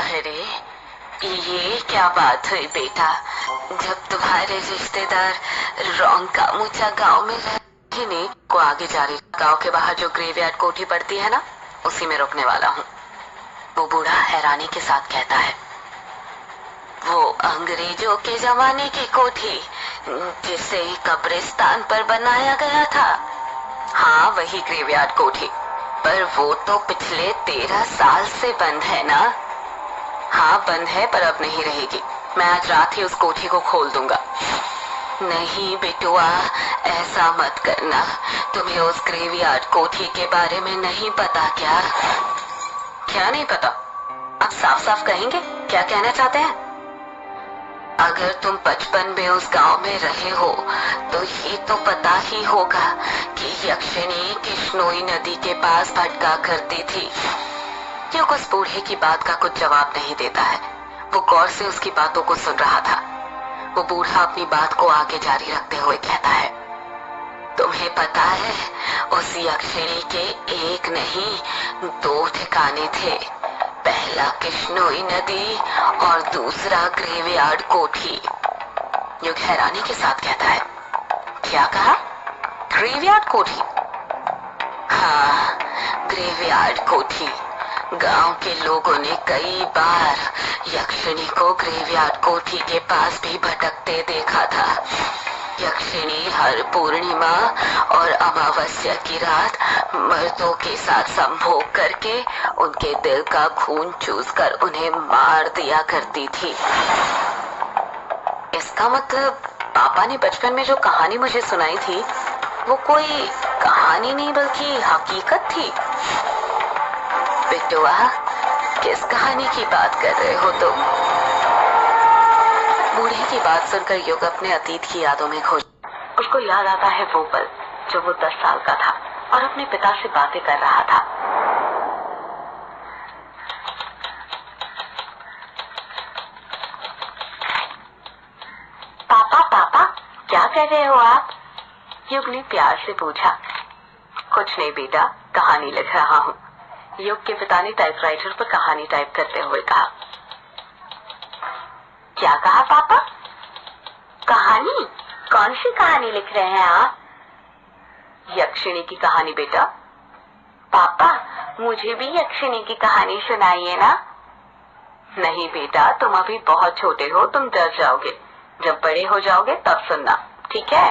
अरे ये क्या बात हुई बेटा, जब तुम्हारे रिश्तेदार रोंकामुचा गांव में रहे नहीं को आगे जा रही। गांव के बाहर जो ग्रेवयार्ड कोठी पड़ती है ना, उसी में रुकने वाला हूँ। वो बूढ़ा हैरानी के साथ कहता है, वो अंग्रेजों के जमाने की कोठी जिसे कब्रिस्तान पर बनाया गया था। हाँ, वही ग्रेवयार्ड कोठी, पर वो तो पिछले 13 साल से बंद है ना। हाँ बंद है, पर अब नहीं रहेगी। मैं आज रात ही उस कोठी को खोल दूंगा। नहीं बेटुआ, ऐसा मत करना। तुम्हें उस ग्रेवयार्ड कोठी के बारे में नहीं पता क्या? क्या नहीं पता? अब साफ साफ कहेंगे, क्या कहना चाहते हैं? अगर तुम बचपन में उस गांव में रहे हो तो ये तो पता ही होगा कि यक्षिणी कृष्णोई नदी के पास भटका करती थी। युग उस बूढ़े की बात का कुछ जवाब नहीं देता है। वो गौर से उसकी बातों को सुन रहा था। वो बूढ़ा अपनी बात को आगे जारी रखते हुए कहता है, तुम्हें पता है उस यक्षिणी के एक नहीं 2 ठिकाने थे। पहला कृष्णोई नदी और दूसरा ग्रेवयार्ड कोठी। युग हैरानी के साथ कहता है, क्या कहा? ग्रेवयार्ड कोठी? हाँ, ग्रेवयार्ड कोठी। गांव के लोगों ने कई बार यक्षिणी को ग्रेवयार्ड कोठी के पास भी भटकते देखा था। यक्षिणी हर पूर्णिमा और अमावस्या की रात मर्दों के साथ संभोग करके उनके दिल का खून चूसकर उन्हें मार दिया करती थी। इसका मतलब पापा ने बचपन में जो कहानी मुझे सुनाई थी वो कोई कहानी नहीं बल्कि हकीकत थी। बेटुआ, किस कहानी की बात कर रहे हो तुम? बूढ़े की बात सुनकर युग अपने अतीत की यादों में खो। उसको याद आता है वो पल जब वो 10 साल का था और अपने पिता से बातें कर रहा था। पापा पापा, क्या कर रहे हो आप? युग ने प्यार से पूछा। कुछ नहीं बेटा, कहानी लिख रहा हूँ। युग के पिता ने टाइपराइटर पर कहानी टाइप करते हुए कहा। क्या कहा पापा? कहानी? कौन सी कहानी लिख रहे हैं आप? यक्षिणी की कहानी बेटा। पापा, मुझे भी यक्षिणी की कहानी सुनाइए ना। नहीं बेटा, तुम अभी बहुत छोटे हो, तुम डर जाओगे। जब बड़े हो जाओगे तब सुनना, ठीक है?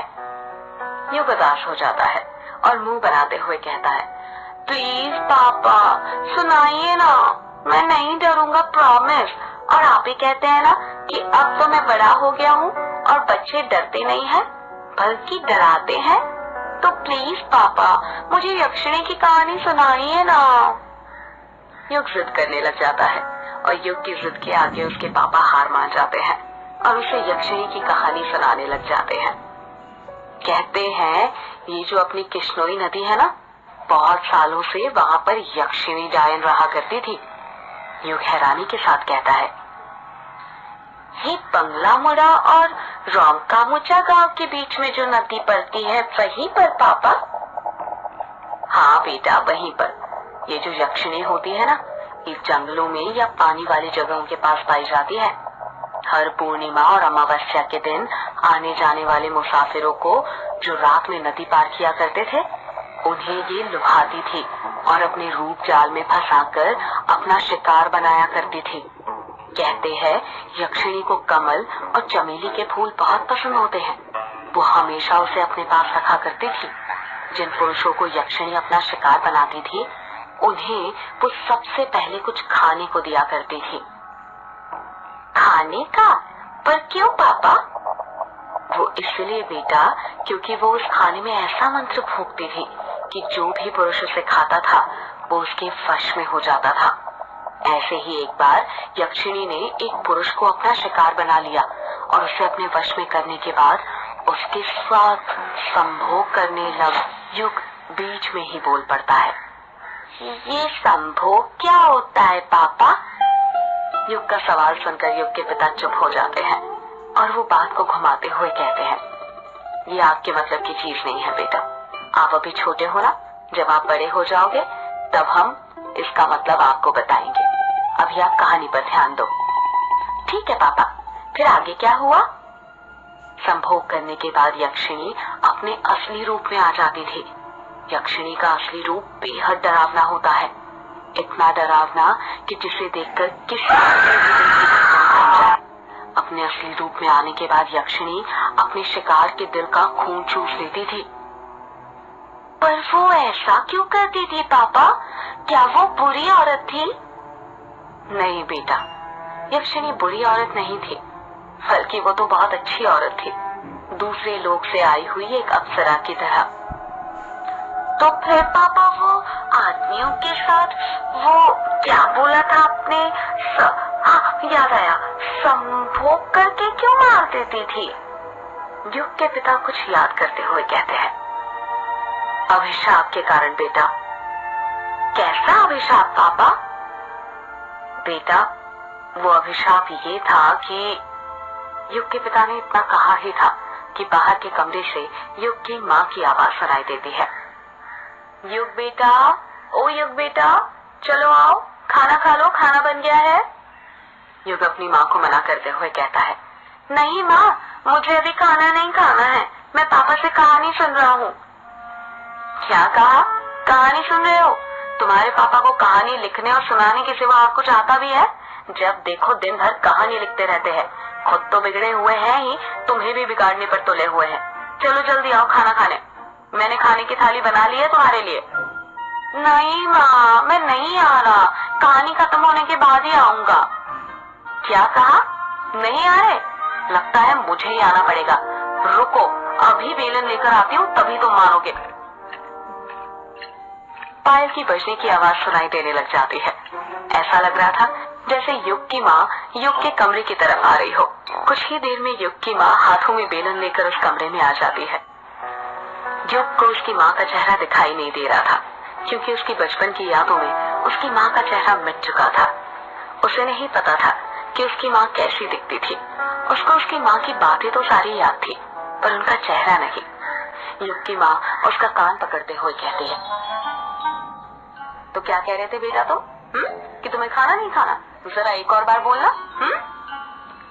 युग उदास हो जाता है और मुंह बनाते हुए कहता है, प्लीज पापा सुनाइए ना, मैं नहीं डरूंगा, प्रॉमिस। और आप ही कहते हैं ना कि अब तो मैं बड़ा हो गया हूँ और बच्चे डरते नहीं हैं बल्कि डराते हैं। तो प्लीज पापा मुझे यक्षिणी की कहानी सुनाइए ना। युग जिद करने लग जाता है और युग की जिद के आगे उसके पापा हार मान जाते हैं और उसे यक्षिणी की कहानी सुनाने लग जाते हैं। कहते हैं ये जो अपनी कृष्णोई नदी है ना, बहुत सालों से वहां पर यक्षिणी डायन रहा करती थी। युग हैरानी के साथ कहता है, ये बंगला मुड़ा और रोंकामुचा गांव के बीच में जो नदी पड़ती है वहीं पर पापा? हाँ बेटा, वहीं पर। ये जो यक्षिणी होती है ना, ये जंगलों में या पानी वाली जगहों के पास पाई जाती है। हर पूर्णिमा और अमावस्या के दिन आने जाने वाले मुसाफिरों को जो रात में नदी पार किया करते थे, उन्हें ये लुभाती थी और अपने रूप जाल में फंसाकर अपना शिकार बनाया करती थी। कहते हैं यक्षिणी को कमल और चमेली के फूल बहुत पसंद होते हैं। वो हमेशा उसे अपने पास रखा करती थी। जिन पुरुषों को यक्षिणी अपना शिकार बनाती थी, उन्हें वो सबसे पहले कुछ खाने को दिया करती थी। खाने का? पर क्यों पापा? वो इसलिए बेटा, क्योंकि वो उस खाने में ऐसा मंत्र फूंकती थी कि जो भी पुरुष उसे खाता था वो उसके वश में हो जाता था। ऐसे ही एक बार यक्षिणी ने एक पुरुष को अपना शिकार बना लिया और उसे अपने वश में करने के बाद उसके साथ संभोग करने लग। युग बीच में ही बोल पड़ता है, ये संभोग क्या होता है पापा? युग का सवाल सुनकर युग के पिता चुप हो जाते हैं और वो बात को घुमाते हुए कहते हैं, ये आपके मतलब की चीज नहीं है बेटा। आप अभी छोटे हो ना, जब आप बड़े हो जाओगे तब हम इसका मतलब आपको बताएंगे। अभी आप कहानी पर ध्यान दो। ठीक है पापा, फिर आगे क्या हुआ? संभोग करने के बाद यक्षिणी अपने असली रूप में आ जाती थी। यक्षिणी का असली रूप बेहद डरावना होता है, इतना डरावना कि जिसे देखकर किसी अपने असली रूप में आने के बाद यक्षिणी अपने शिकार के दिल का खून चूस लेती थी। पर वो ऐसा क्यों करती थी पापा? क्या वो बुरी औरत थी? नहीं बेटा, यक्षिणी बुरी औरत नहीं थी, बल्कि वो तो बहुत अच्छी औरत थी, दूसरे लोक से आई हुई एक अप्सरा की तरह। तो फिर पापा वो आदमियों के साथ वो क्या बोला था आपने? याद आया, संभोग करके क्यों मार देती थी? युग के पिता कुछ याद करते हुए कहते हैं, अभिशाप के कारण बेटा। कैसा अभिशाप पापा? बेटा, वो अभिशाप ये था कि युग के पिता ने इतना कहा ही था कि बाहर के कमरे से युग की माँ की आवाज सुनाई देती है, युग बेटा, ओ युग बेटा, चलो आओ, खाना खा लो, खाना बन गया है। युग अपनी माँ को मना करते हुए कहता है, नहीं माँ, मुझे अभी खाना नहीं खाना है, मैं पापा से कहानी सुन रहा हूँ। क्या कहा? कहानी सुन रहे हो? तुम्हारे पापा को कहानी लिखने और सुनाने के सिवा और कुछ आता भी है? जब देखो दिन भर कहानी लिखते रहते हैं, खुद तो बिगड़े हुए हैं ही, तुम्हें भी बिगाड़ने पर तुले हुए हैं। चलो जल्दी आओ खाना खाने, मैंने खाने की थाली बना ली है तुम्हारे लिए। नहीं माँ, मैं नहीं आ रहा, कहानी खत्म होने के बाद ही आऊंगा। क्या कहा? नहीं आ रहे? लगता है मुझे ही आना पड़ेगा, रुको अभी बेलन लेकर आती हूँ, तभी तुम मानोगे। पायल की बजने की आवाज सुनाई देने लग जाती है। ऐसा लग रहा था जैसे युग की माँ युग के कमरे की तरफ आ रही हो। कुछ ही देर में युग की माँ हाथों में बेलन लेकर उस कमरे में आ जाती है। युग को उसकी माँ का चेहरा दिखाई नहीं दे रहा था, क्योंकि उसकी बचपन की यादों में उसकी माँ का चेहरा मिट चुका था। उसे नहीं पता था कि उसकी माँ कैसी दिखती थी। उसको उसकी माँ की बातें तो सारी याद थी, पर उनका चेहरा नहीं। युग की माँ उसका कान पकड़ते हुए कहती है, तो क्या कह रहे थे बेटा तुम? कि तुम्हें खाना नहीं खाना? जरा एक और बार बोलना।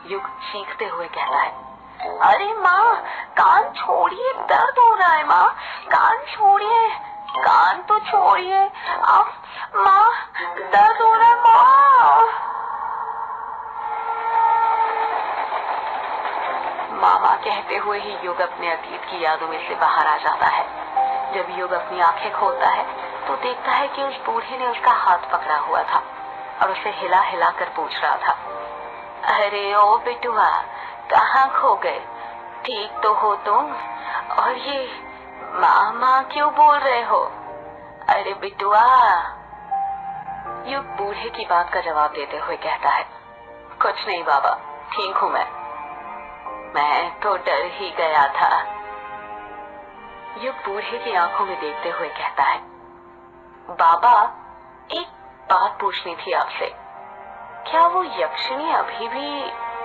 युग चीखते हुए कहता है, अरे माँ, कान छोड़िए, दर्द हो रहा है माँ, कान छोड़िए, कान तो छोड़िए, अब माँ दर्द हो रहा है माँ। मामा कहते हुए ही युग अपने अतीत की यादों में से बाहर आ जाता है। जब युग अपनी आंखें खोलता है तो देखता है कि उस बूढ़े ने उसका हाथ पकड़ा हुआ था और उसे हिला हिला कर पूछ रहा था, अरे ओ बिटुआ, कहाँ खो गए? ठीक तो हो तुम? और ये मामा क्यों बोल रहे हो? अरे बिटुआ। युग बूढ़े की बात का जवाब देते हुए कहता है, कुछ नहीं बाबा, ठीक हूँ मैं तो डर ही गया था। युग बूढ़े की आंखों में देखते हुए कहता है, बाबा, एक बात पूछनी थी आपसे, क्या वो यक्षिणी अभी भी